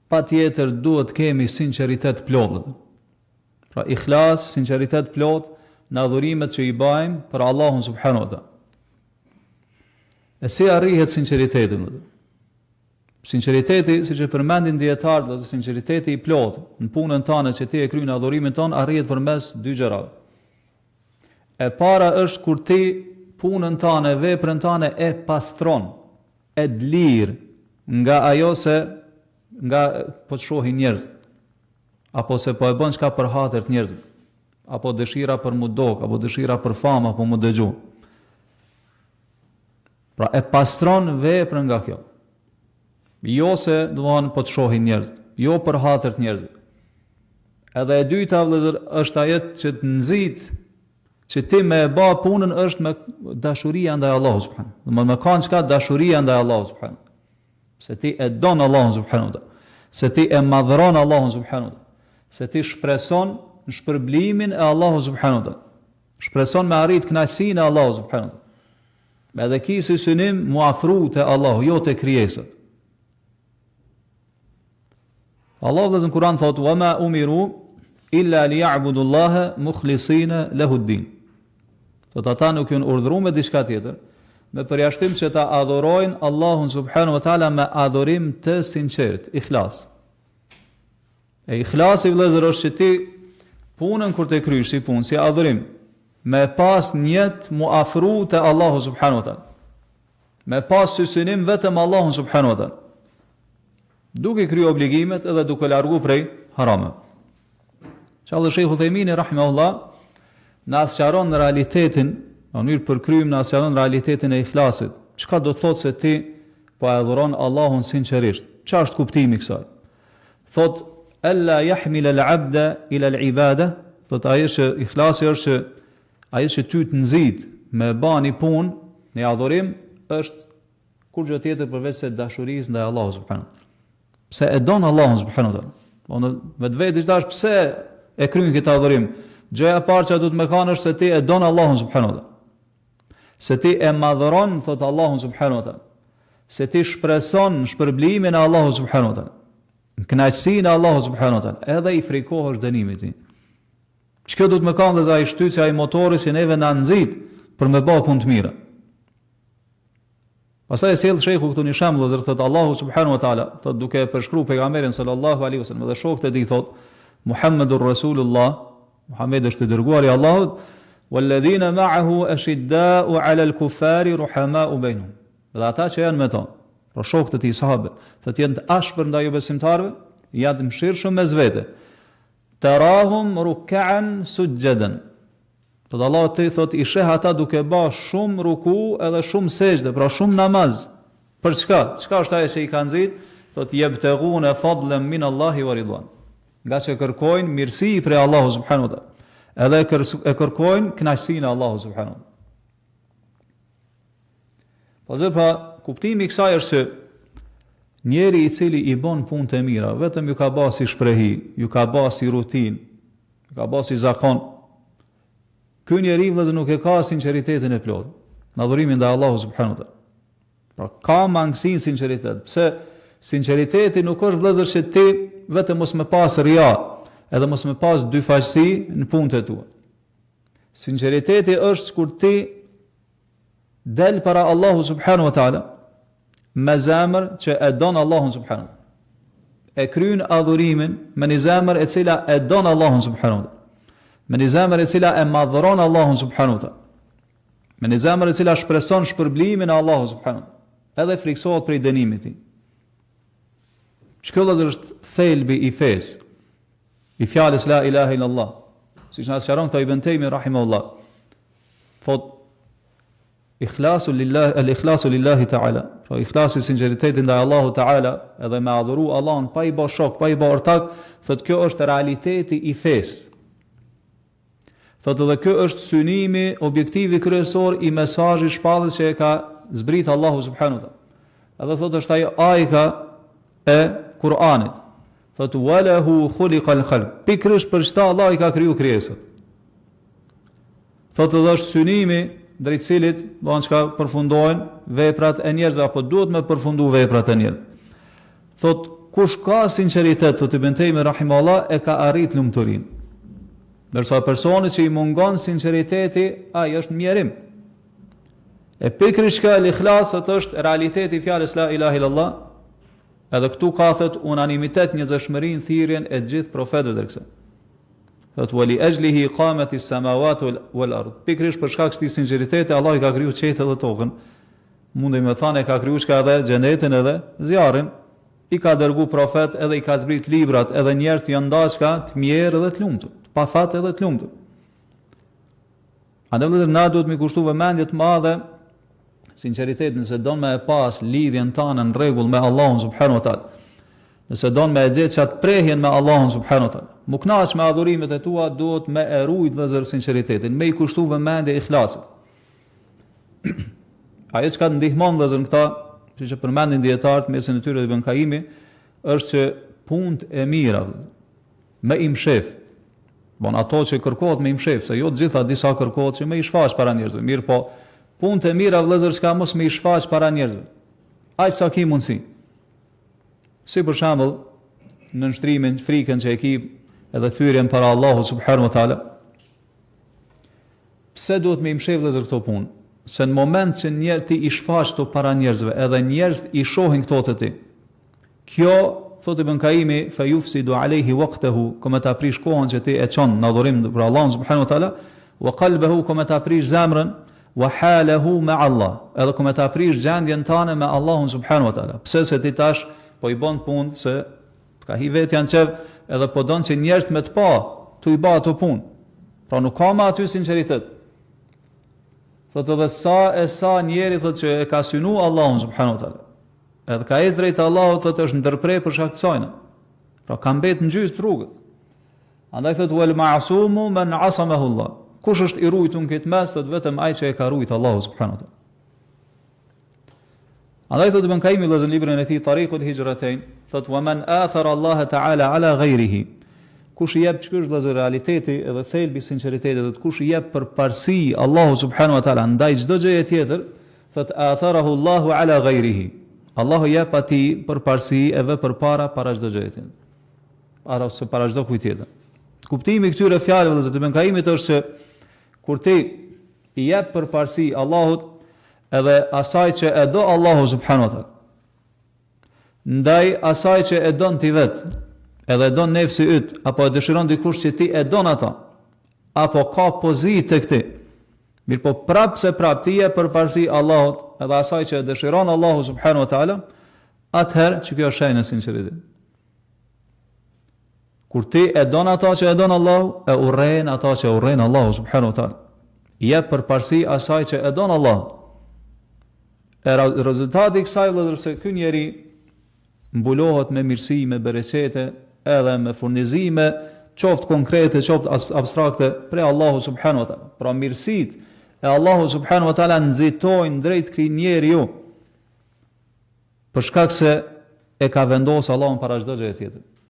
patjetër duhet kemi sinqeritet plot. Pra ikhlas, sinqeritet plot në adhurimet që i bajmë për Allahun subhanahu wa taala. E si arrihet sinqeriteti? Sinqeriteti, siç e përmendin dietarët, ose sinqeriteti i plot në punën tënde që ti e kryen adhurimin ton, arrihet përmes dy gjërave. E para është kur ti punën tënde, veprën tënde e pastron, e lir nga ajo se nga po të shohin njerëz, apo se po e bën çka për hatër të njerëzve, apo dëshira për mu dok, apo dëshira për famë, apo mu dëgju. Pra e pastron veprën nga kjo. Jo se domthon po të shohin njerëz, jo për hatër të njerëzve. Edhe e dyta vëllezër është ajo që të nxit që ti me e ba punën është me dashuria ndaj Allahut subhanahu. Domthon me kanë çka dashuria ndaj Allahut subhanahu. Se ti e don Allahun subhanahu, se ti e madhron Allahun subhanahu, se ti shpreson në shpërblimin e Allahut subhanahu, shpreson me arrit kënaqësinë e Allahut subhanahu. Me edhe ki si synim mu afru te Allahu, jo te krijesat. Allah dhe zën Kur'an thot: "Wa ma umiru illa liya'budu Allaha mukhlisina lahu ad-din." Thot ata nuk janë urdhëruar me diçka tjetër, me përjashtim që ta adhurojnë Allahun subhanahu wa taala me adhurim të sinqert, ikhlas. E ikhlasi vëllezër është që ti punën kur të krysh si punë, si adhurim, me pas njet mu afru te Allahu subhanahu wa taala. Me pas si synim vetëm Allahun subhanahu wa taala. Duke kryer obligimet edhe duke largu prej harame. Inshallah Sheikh Uthaymeen rahimahullah na sqaron në realitetin, në mënyrë për kryim na sqaron realitetin e ikhlasit. Çka do të thotë se ti po adhuron Allahun sinqerisht? Çfarë është kuptimi i kësaj? Thot alla yahmil al-'abda ila al-'ibada, thot ajo që ikhlasi është që ajo që ty të nxit me bani punë në adhurim është kur gjë tjetër përveç se dashurisë ndaj Allahut subhanahu. Pse e don Allahun subhanahu wa taala. Unë vetë është pse e kryen këtë adhurim. Gjëja e parë që do të më kanë është se ti e don Allahun subhanahu wa taala. Se ti e madhron thot Allahun subhanahu wa taala. Se ti shpreson shpërblimin e Allahut subhanahu wa taala. Kënaqësinë e Allahut subhanahu wa taala, edhe i frikohesh dënimit të tij. Çka do të më kanë dhe ai shtyçja ai motori si neve na nxit për me bë punë të mira. Pastaj e sjell shehu këtu një shembull, dhe thot Allahu subhanahu wa taala, thot duke përshkruar pejgamberin sallallahu alaihi wasallam dhe shokët e tij thot Muhammedur Rasulullah, Muhammed është i dërguari i Allahut, walladhina ma'ahu ashidda'u 'ala al-kuffari ruhama'u bainahum. Dhe ata që janë me to, pra shokët e tij sahabët, thot janë të ashpër ndaj besimtarëve, janë të mëshirshëm mes vete. Tarahum ruk'an sujjadan. Thot Allah te thot i sheh ata duke bë shumë ruku edhe shumë sejdë, pra shumë namaz. Për çka? Çka është ajo që i ka nxit? Thot yabtaghuna fadlan min Allahi wa ridwan. Nga që kërkojnë mirësi prej Allahu subhanahu wa taala. Edhe e kërkojnë kënaqësinë e Allahut subhanahu wa taala. Pa kuptimi i kësaj është se njeri i cili i bën punë të mira, vetëm ju ka bë si shprehi, ju ka bë si rutinë, ju ka bë si zakon. Ky njeri vëllazë nuk e ka sinqeritetin e plotë në adhurimin ndaj Allahut subhanahu wa taala. Pra ka mangësinë sinqeritet. Pse sinqeriteti nuk është vëllazër që ti vetëm mos me pas ria, edhe mos me pas dyfaqësi në punët e tua. Sinqeriteti është kur ti del para Allahu subhanahu wa taala me zemër që e don Allahun subhanahu. E kryen adhurimin me një zemër e cila e don Allahun subhanahu. Me një zemër e cila e madhron Allahun subhanahu. Me një zemër e cila shpreson shpërblimin e Allahut subhanahu. Edhe friksohet prej dënimit të tij. Shkolla është thelbi i fesë, i fjalës la ilaha illallah. Siç na sqaron këto Ibn Taymi rahimahullah. Thot ikhlasu lillahi, al-ikhlasu lillahi ta'ala. Pra ikhlasi, sinqeriteti ndaj Allahut ta'ala, edhe me adhuru Allahun pa i bë shok, pa i bë ortak, thot kjo është realiteti i fesë. Thot edhe kjo është synimi, objektivi kryesor i mesazhit shpallës që e ka zbrit Allahu subhanahu wa taala. Edhe thot është ajo ajka e Kur'anit. Thot walahu khuliqal khalq. Pikërisht për çfarë Allah i ka kriju krijesat. Thot edhe është synimi drejt cilit do çka përfundojnë veprat e njerëzve apo duhet me përfundu veprat e njerëzve. Thot kush ka sinqeritet, të Ibn Taymi rahimahullah, e ka arrit lumturinë. Ndërsa personi që i mungon sinqeriteti, ai është në mjerim. E pikërisht ka l-ikhlasat është realiteti i fjalës la ilaha illallah, edhe këtu ka thot unanimitet njerëzshmërinë thirrjen e gjithë profetëve të kësaj. Thot wali ajlihi iqamati as-samawati wal ard. Pikërisht për shkak të këtij sinqeriteti Allah i ka kriju qetë dhe tokën. Mundej me thënë ka kriju shka edhe xhenetin edhe zjarrin, i ka dërgu profet edhe i ka zbrit librat, edhe njerëzit janë dashka të mirë edhe të lumtur, të pafat edhe të lumtur. Andaj vëllezër, na duhet me kushtu vëmendje të madhe sinqeritetin, nëse don me e pas lidhjen tënde në rregull me Allahun subhanahu wa taala. Nëse don me e gjetë çat prehjen me Allahun subhanahu wa taala. Mu knaç me adhurimet e tua, duhet me e rujt vëllezër sinqeritetin, me i kushtu vëmendje ikhlasit. Ajo që ka ndihmon vëllezër këta, siç e përmendin dietarët mesin e tyre Ibn Kaimi, është që punët e mira me imshef. Bon ato që kërkohet me imshef, se jo të gjitha, disa kërkohet që me i shfaq para njerëzve. Mirë po, punët e mira vëllezër çka mos me i shfaq para njerëzve. Aq sa ki mundsi. Si për shembull, në nshtrimin, frikën që e ki edhe thyrjen para Allahut subhanahu wa taala. Pse duhet me imshef vëllezër këto punë? Se në moment që njerë ti i shfaq këto para njerëzve, edhe njerëz i shohin këto të ti. Kjo, thot Ibn Kaimi, fa yufsidu alayhi waqtahu, kome ta prish kohën që ti e çon në adhurim për Allahun subhanahu wa taala, wa qalbahu, kome ta prish zemrën, wa halahu ma Allah, edhe kome ta prish gjendjen tane me Allahun subhanahu wa taala. Pse se ti tash po i bën punë se ka hi vet janë çev, edhe po don që njerëz me të pa, tu i bë ato punë. Pra nuk ka më aty sinqeritet. Thot edhe sa njeri thot që e ka synu Allahun subhanahu wa taala. Edhe ka ecë drejt Allahut, thot është ndërprer për shkak të sajna. Pra ka mbet në gjysmë rrugët. Andaj thot wal ma'sumu man asamahu Allah. Kush është i ruajtur në këtë mes, thot vetëm ai që e ka ruajtur Allahu subhanahu wa taala. Andaj thot Ibn Kaimi në librin e tij Tariqul Hijratain, thot wa man athara Allah ta'ala ala ghayrihi. Kush i jep çka është realiteti edhe thelbi i sinqeritetit, dhe kush i jep përparësi Allahu subhanahu wa taala ndaj çdo gjëje tjetër, thot atharahu Allahu ala ghayrihi. Allahu jep atij përparësi edhe përpara para çdo gjëje tjetër. Para çdo kujt tjetër. Kuptimi i këtyre fjalëve të Ibn Kaimit është se kur ti i jep përparësi Allahut edhe asaj që e do Allahu subhanahu wa taala, ndaj asaj që e don ti vetë, edhe don nefsi yt, apo e dëshiron dikush që ti e don ata, apo ka pozitë tek ti. Mirë po prap ti je përparësi Allahut edhe asaj që e dëshiron Allahu subhanahu wa taala, atëherë që kjo është shenjë e sinqeritet. Kur ti e don ata që e don Allahu, e urren ata që e urren Allahu subhanahu wa taala. Je përparësi asaj që e don Allahu. E rezultati i kësaj vëllezër se ky njeri mbulohet me mirësi, me bereqete, edhe me furnizime, qoftë konkrete, qoftë abstrakte, prej Allahu subhanahu wa taala. Pra mirësitë e Allahu subhanahu wa taala nxitojnë drejt këtij njeriu, për shkak se e ka vendosur Allahun para çdo gjëje tjetër.